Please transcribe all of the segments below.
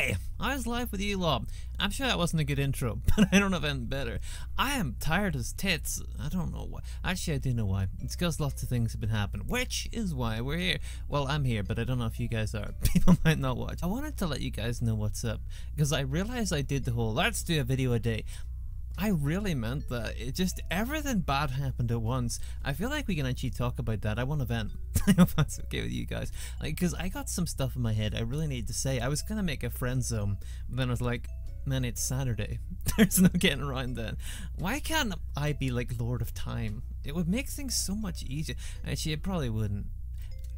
Hey, I was live with you lot. I'm sure that wasn't a good intro, but I don't have anything better. I am tired as tits. I don't know why. Actually, I do know why. It's because lots of things have been happening, which is why we're here. Well, I'm here, but I don't know if you guys are. People might not watch. I wanted to let you guys know what's up, because I realized I did the whole let's do a video a day. I really meant that. It just, everything bad happened at once. I feel like we can actually talk about that. I want to vent. I hope that's okay with you guys. Like, because I got some stuff in my head I really need to say. I was going to make a friend zone, but then I was like, man, it's Saturday. There's no getting around that. Why can't I be like Lord of Time? It would make things so much easier. Actually, it probably wouldn't.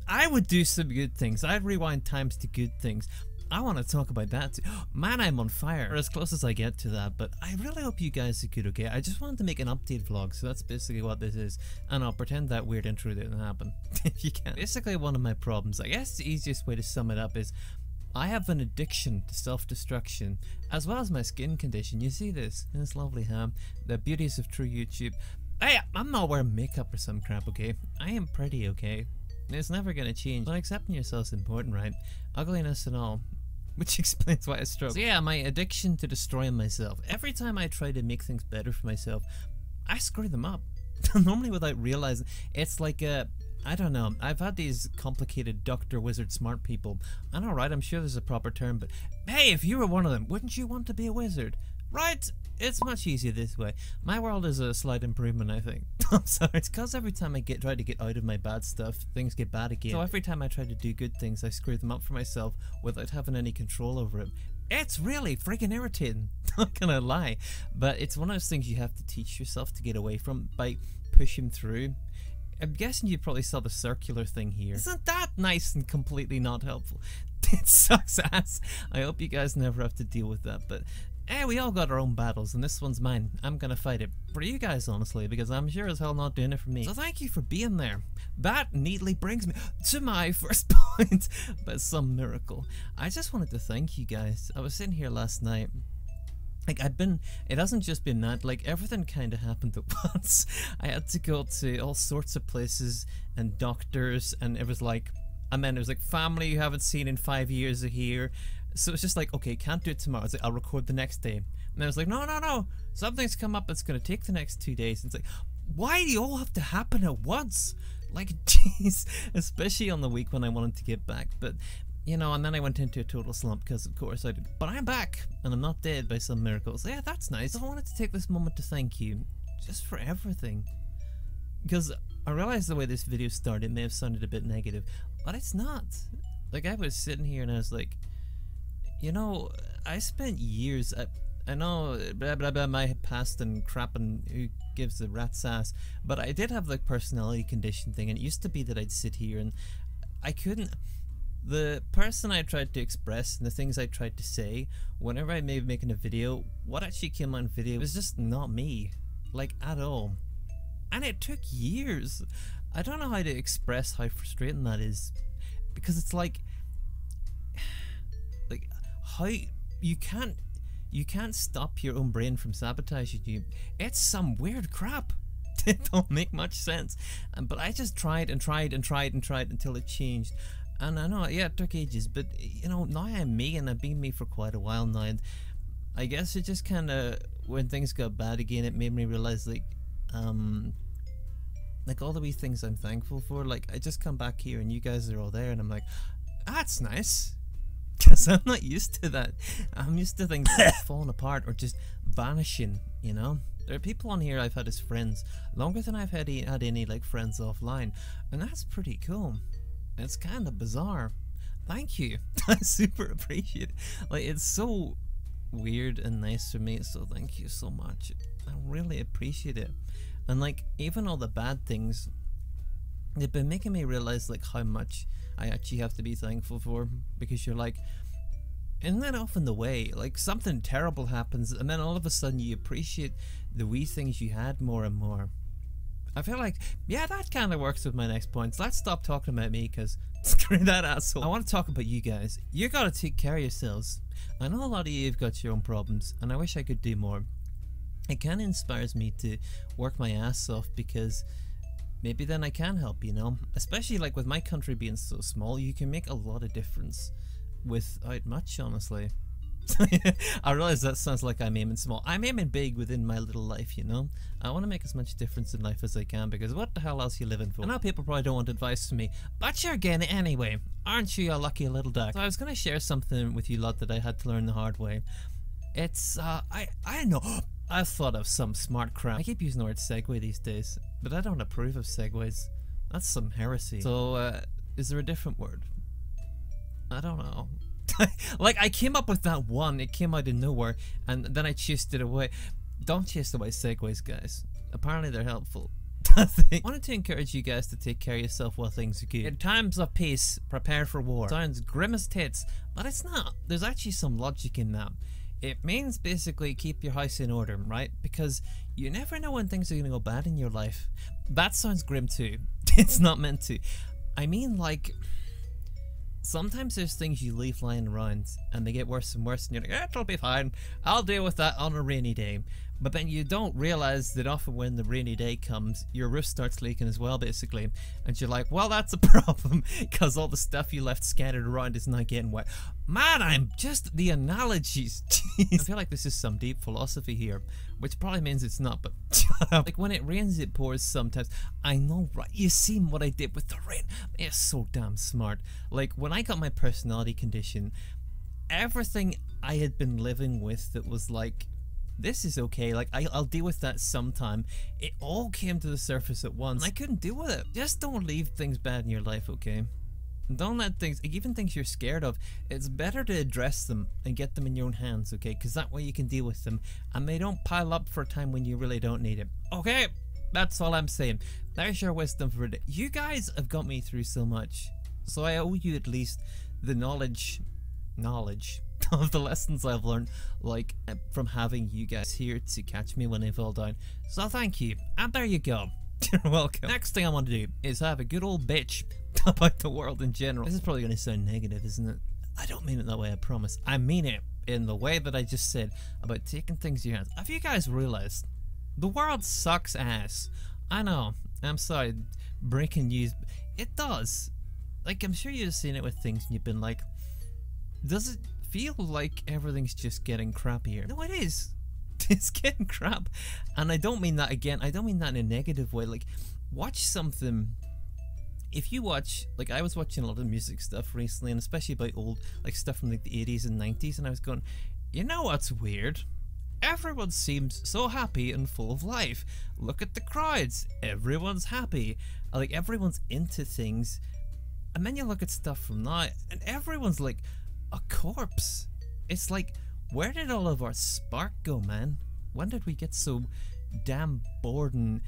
I would do some good things. I'd rewind times to good things. I want to talk about that too. Man, I'm on fire. Or as close as I get to that, but I really hope you guys are good, okay? I just wanted to make an update vlog, so that's basically what this is. And I'll pretend that weird intro didn't happen, if you can. Basically, one of my problems, I guess the easiest way to sum it up is, I have an addiction to self-destruction, as well as my skin condition. You see this? It's lovely, huh? The beauties of true YouTube. Hey, I'm not wearing makeup or some crap, okay? I am pretty, okay? It's never gonna change, but accepting yourself's important, right? Ugliness and all. Which explains why I struggle. So yeah, my addiction to destroying myself. Every time I try to make things better for myself, I screw them up. Normally without realizing. It's like I don't know. I've had these complicated doctor, wizard, smart people. I know, right? I'm sure there's a proper term, but hey, if you were one of them, wouldn't you want to be a wizard? Right? It's much easier this way. My world is a slight improvement, I think. I'm sorry. It's because every time I try to get out of my bad stuff, things get bad again. So every time I try to do good things, I screw them up for myself without having any control over it. It's really freaking irritating. Not gonna lie. But it's one of those things you have to teach yourself to get away from by pushing through. I'm guessing you probably saw the circular thing here. Isn't that nice and completely not helpful? It sucks ass. I hope you guys never have to deal with that, but hey, we all got our own battles, and this one's mine. I'm gonna fight it for you guys, honestly, because I'm sure as hell not doing it for me. So thank you for being there. That neatly brings me to my first point, by some miracle. I just wanted to thank you guys. I was sitting here last night. Like, it hasn't just been that, like, everything kind of happened at once. I had to go to all sorts of places and doctors, and it was like, and then there was like family you haven't seen in 5 years are here. So it's just like, okay, can't do it tomorrow. It's like, I'll record the next day. And then I was like, no, something's come up that's gonna take the next 2 days. And it's like, why do you all have to happen at once? Like, jeez, especially on the week when I wanted to get back. But, you know, and then I went into a total slump because, of course, I did. But I'm back, and I'm not dead by some miracle. So yeah, that's nice. So I wanted to take this moment to thank you, just for everything. Because I realized the way this video started may have sounded a bit negative, but it's not. Like, I was sitting here and I was like, you know, I spent years, I know, blah blah blah, my past and crap and who gives a rat's ass, but I did have like personality condition thing, and it used to be that I'd sit here and I couldn't, the person I tried to express and the things I tried to say, whenever I may be making a video, what actually came on video was just not me, like at all. And it took years. I don't know how to express how frustrating that is, because it's like how you can't stop your own brain from sabotaging you. It's some weird crap. It don't make much sense. But I just tried and tried and tried and tried until it changed. And I know, yeah, it took ages, but you know, now I'm me, and I've been me for quite a while now. And I guess it just kind of, when things got bad again, it made me realize like all the wee things I'm thankful for. Like, I just come back here and you guys are all there, and I'm like, that's nice. Because I'm not used to that. I'm used to things falling apart or just vanishing, you know? There are people on here I've had as friends longer than I've had any like friends offline, and that's pretty cool. It's kind of bizarre. Thank you. I super appreciate it. Like, it's so weird and nice for me, so thank you so much. I really appreciate it. And like, even all the bad things, they've been making me realize like how much I actually have to be thankful for, because you're like, isn't that often the way? Like, something terrible happens and then all of a sudden you appreciate the wee things you had more and more. I feel like, yeah, that kind of works with my next points. Let's stop talking about me, because screw that asshole. I want to talk about you guys. You gotta take care of yourselves. I know a lot of you have got your own problems, and I wish I could do more. It kind of inspires me to work my ass off, because maybe then I can help, you know? Especially like with my country being so small, you can make a lot of difference without much, honestly. I realize that sounds like I'm aiming small. I'm aiming big within my little life, you know? I want to make as much difference in life as I can, because what the hell else are you living for? I know people probably don't want advice from me, but you're getting it anyway. Aren't you a lucky little duck? So I was going to share something with you lot that I had to learn the hard way. It's, I know, I've thought of some smart crap. I keep using the word segue these days, but I don't approve of segues. That's some heresy. So, is there a different word? I don't know. Like, I came up with that one, it came out of nowhere, and then I chased it away. Don't chase away segues, guys. Apparently they're helpful. I wanted to encourage you guys to take care of yourself while things are good. In times of peace, prepare for war. Sounds grim as tits, but it's not. There's actually some logic in that. It means basically keep your house in order, right? Because you never know when things are going to go bad in your life. That sounds grim too. It's not meant to. I mean, like, sometimes there's things you leave lying around and they get worse and worse and you're like, it'll be fine, I'll deal with that on a rainy day. But then you don't realize that often when the rainy day comes, your roof starts leaking as well, basically. And you're like, well, that's a problem, because all the stuff you left scattered around is not getting wet. Man, I'm just the analogies. Jeez. I feel like this is some deep philosophy here, which probably means it's not, but shut up. Like, when it rains, it pours sometimes. I know, right? You seen what I did with the rain. It's so damn smart. Like, when I got my personality condition, everything I had been living with that was like, this is okay, like I'll deal with that sometime, it all came to the surface at once. I couldn't deal with it. Just don't leave things bad in your life, okay? Don't let things, even things you're scared of, it's better to address them and get them in your own hands, okay? Because that way you can deal with them and they don't pile up for a time when you really don't need it. Okay, that's all I'm saying. There's your wisdom for it. You guys have got me through so much, so I owe you at least the knowledge of the lessons I've learned, like from having you guys here to catch me when I fall down. So thank you, and there you go. You're welcome. Next thing I want to do is have a good old bitch about the world in general. This is probably going to sound negative, isn't it? I don't mean it that way, I promise. I mean it in the way that I just said about taking things in your hands. Have you guys realized the world sucks ass? I know, I'm sorry, breaking news. It does. Like, I'm sure you've seen it with things and you've been like, does it feel like everything's just getting crappier? No, it is. It's getting crap. And I don't mean that again, I don't mean that in a negative way. Like, watch something. If you watch, like, I was watching a lot of music stuff recently, and especially about old, like, stuff from like the 80s and 90s, and I was going, you know what's weird? Everyone seems so happy and full of life. Look at the crowds. Everyone's happy. Like, everyone's into things. And then you look at stuff from now, and everyone's like a corpse. It's like, where did all of our spark go, man? When did we get so damn bored? And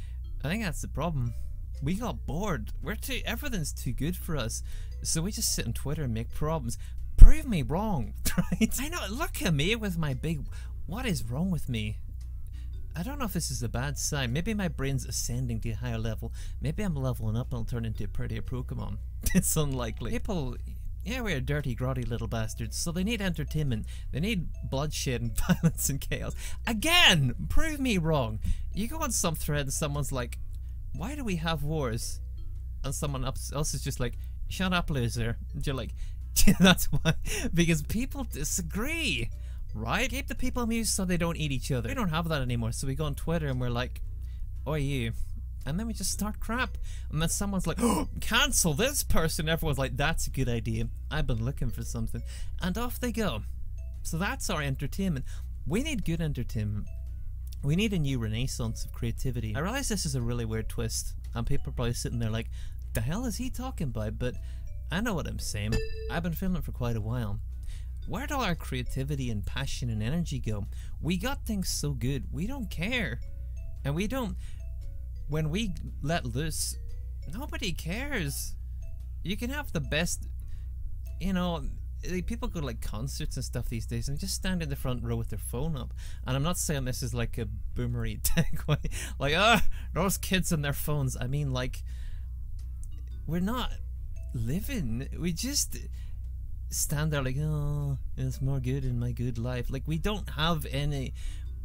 I think that's the problem. We got bored. Everything's too good for us. So we just sit on Twitter and make problems. Prove me wrong, right? I know, look at me with my big, what is wrong with me? I don't know if this is a bad sign. Maybe my brain's ascending to a higher level. Maybe I'm leveling up and I'll turn into a prettier Pokemon. It's unlikely. People, yeah, we're dirty, grotty little bastards, so they need entertainment. They need bloodshed and violence and chaos. Again, prove me wrong. You go on some thread and someone's like, why do we have wars? And someone else is just like, shut up, loser. And you're like, that's why. Because people disagree, right? Keep the people amused so they don't eat each other. We don't have that anymore, so we go on Twitter and we're like, oh, you. And then we just start crap. And then someone's like, oh, cancel this person. Everyone's like, that's a good idea. I've been looking for something. And off they go. So that's our entertainment. We need good entertainment. We need a new renaissance of creativity. I realize this is a really weird twist, and people are probably sitting there like, the hell is he talking about? But I know what I'm saying. I've been feeling it for quite a while. Where'd all our creativity and passion and energy go? We got things so good, we don't care. And we don't, when we let loose, nobody cares. You can have the best, you know, people go to like concerts and stuff these days and just stand in the front row with their phone up. And I'm not saying this is like a boomery tech way, like, those kids and their phones. I mean, like, we're not living, we just stand there like, oh, it's more good in my good life. Like, we don't have any,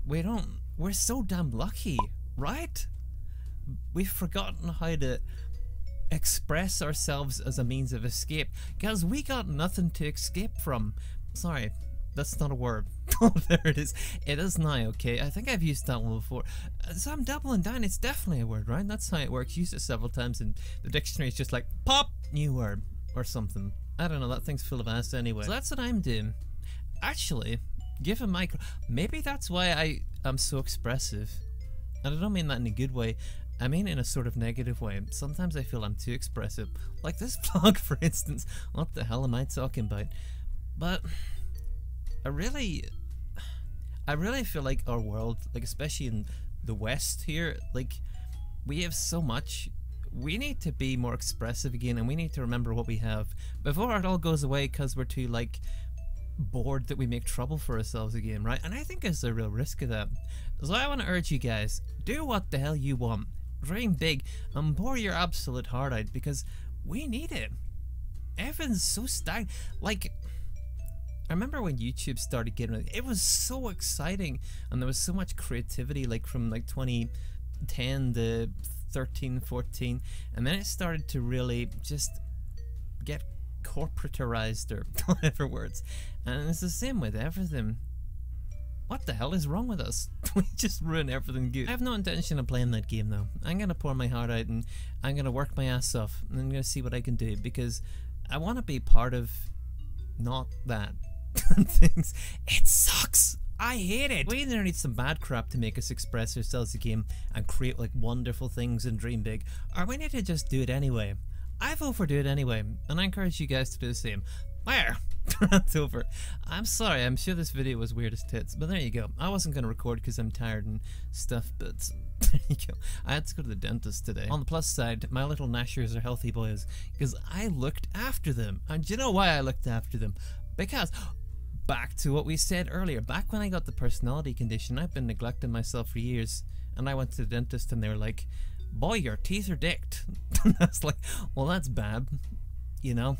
we're so damn lucky, right? We've forgotten how to express ourselves as a means of escape, because we got nothing to escape from. Sorry, That's not a word. Oh, there it is. It is now, okay? I think I've used that one before. So I'm doubling down. It's definitely a word, right? That's how it works. Use it several times and the dictionary is just like, pop, new word, or something. I don't know, that thing's full of ass anyway. So that's what I'm doing. Actually, given my... Maybe that's why I am so expressive. And I don't mean that in a good way. I mean in a sort of negative way. Sometimes I feel I'm too expressive. Like this vlog, for instance. What the hell am I talking about? But I really feel like our world, like especially in the West here, like we have so much. We need to be more expressive again, and we need to remember what we have before it all goes away because we're too like bored that we make trouble for ourselves again, right? And I think there's a real risk of that. So I want to urge you guys, do what the hell you want. Dream big and pour your absolute heart out because we need it. Everything's so stagnant. Like, I remember when YouTube started getting it was so exciting and there was so much creativity, like from like 2010 to 13, 14, and then it started to really just get corporatized or whatever words, and it's the same with everything. What the hell is wrong with us? We just ruin everything good. I have no intention of playing that game though. I'm gonna pour my heart out and I'm gonna work my ass off and I'm gonna see what I can do because I want to be part of not that things. It sucks. I hate it. We either need some bad crap to make us express ourselves again and create like wonderful things and dream big, or we need to just do it anyway. I vote for do it anyway, and I encourage you guys to do the same. There, rant over. I'm sorry, I'm sure this video was weird as tits, but there you go. I wasn't going to record because I'm tired and stuff, but there you go. I had to go to the dentist today. On the plus side, my little gnashers are healthy boys because I looked after them. And do you know why I looked after them? Because... back to what we said earlier, back when I got the personality condition, I've been neglecting myself for years, and I went to the dentist and they were like, boy, your teeth are dicked. And I was like, well, that's bad, you know?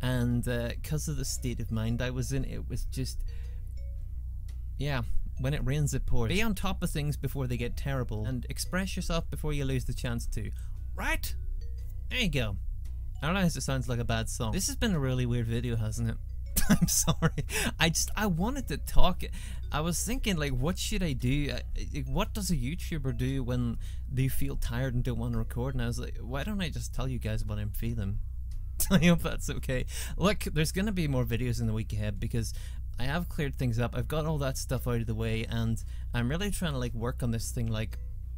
And because of the state of mind I was in, it was just, yeah, when it rains it pours. Be on top of things before they get terrible, and express yourself before you lose the chance to. Right? There you go. I realize it sounds like a bad song. This has been a really weird video, hasn't it? I'm sorry. I wanted to talk. I was thinking, like, what should I do? What does a YouTuber do when they feel tired and don't want to record? And I was like, why don't I just tell you guys what I'm feeling? I hope that's okay. Look, there's going to be more videos in the week ahead because I have cleared things up. I've got all that stuff out of the way, and I'm really trying to, like, work on this thing, like,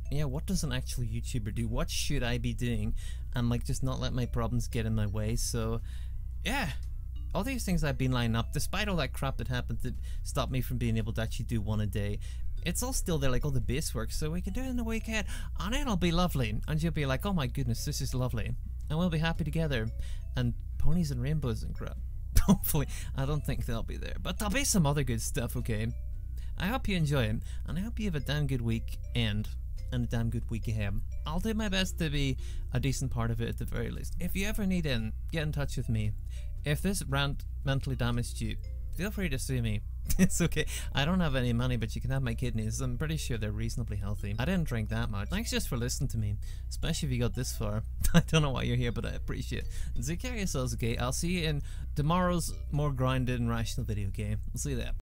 yeah, what does an actual YouTuber do? What should I be doing? And, like, just not let my problems get in my way. So, yeah. All these things I've been lining up, despite all that crap that happened that stopped me from being able to actually do one a day, it's all still there, like all the base work, so we can do it in the week ahead, and it'll be lovely, and you'll be like, oh my goodness, this is lovely, and we'll be happy together, and ponies and rainbows and crap. Hopefully, I don't think they'll be there, but there'll be some other good stuff, okay? I hope you enjoy it, and I hope you have a damn good weekend, and a damn good week ahead. I'll do my best to be a decent part of it at the very least. If you ever need in, get in touch with me. If this rant mentally damaged you, feel free to sue me. It's okay. I don't have any money, but you can have my kidneys. I'm pretty sure they're reasonably healthy. I didn't drink that much. Thanks just for listening to me, especially if you got this far. I don't know why you're here, but I appreciate it. So care yourselves, okay? I'll see you in tomorrow's more grounded and rational video game. I'll see you there.